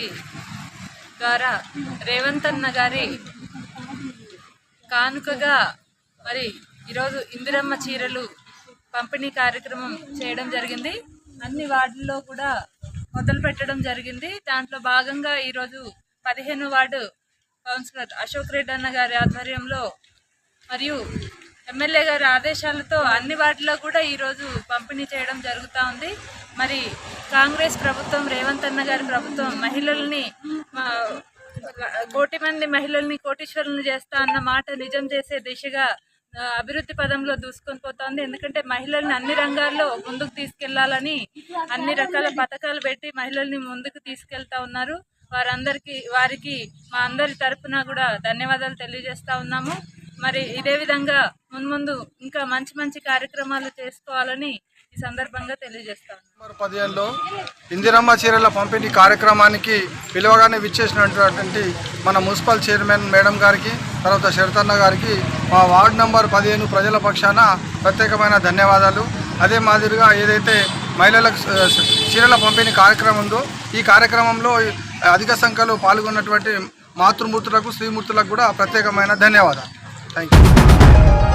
గారి ద్వారా రేవంత్ అన్న గారి కానుకగా మరి ఈరోజు ఇందిరమ్మ చీరలు పంపిణీ కార్యక్రమం చేయడం జరిగింది. అన్ని వార్డుల్లో కూడా మొదలు పెట్టడం జరిగింది. దాంట్లో భాగంగా ఈరోజు 15వ వార్డు కౌన్సిలర్ అశోక్ రెడ్డి అన్న గారి ఆధ్వర్యంలో మరియు ఎమ్మెల్యే గారి ఆదేశాలతో అన్ని వార్డుల్లో కూడా ఈరోజు పంపిణీ చేయడం జరుగుతూ ఉంది. మరి కాంగ్రెస్ ప్రభుత్వం, రేవంత్ అన్న గారి ప్రభుత్వం మహిళల్ని కోటి మంది మహిళల్ని కోటీశ్వరులను చేస్తా అన్న మాట నిజం చేసే దిశగా అభివృద్ధి పదంలో దూసుకొని పోతోంది. ఎందుకంటే మహిళల్ని అన్ని రంగాల్లో ముందుకు తీసుకెళ్లాలని అన్ని రకాల పథకాలు పెట్టి మహిళల్ని ముందుకు తీసుకెళ్తా ఉన్నారు. వారికి మా అందరి తరఫున కూడా ధన్యవాదాలు తెలియజేస్తా ఉన్నాము. మరి ఇదే విధంగా ముందు ఇంకా మంచి మంచి కార్యక్రమాలు చేసుకోవాలని ఈ సందర్భంగా తెలియజేస్తాను. 15లో ఇందిరమ్మ చీరల పంపిణీ కార్యక్రమానికి పిలువగానే విచ్చేసినటువంటి మన మున్సిపల్ చైర్మన్ మేడం గారికి, తర్వాత శరతన్న గారికి మా వార్డు నంబర్ 15 ప్రజల పక్షాన ప్రత్యేకమైన ధన్యవాదాలు. అదే మాదిరిగా ఏదైతే మహిళలకు చీరల పంపిణీ కార్యక్రమం ఉందో ఈ కార్యక్రమంలో అధిక సంఖ్యలో పాల్గొన్నటువంటి మాతృమూర్తులకు, శ్రీమూర్తులకు కూడా ప్రత్యేకమైన ధన్యవాదాలు. Thank you.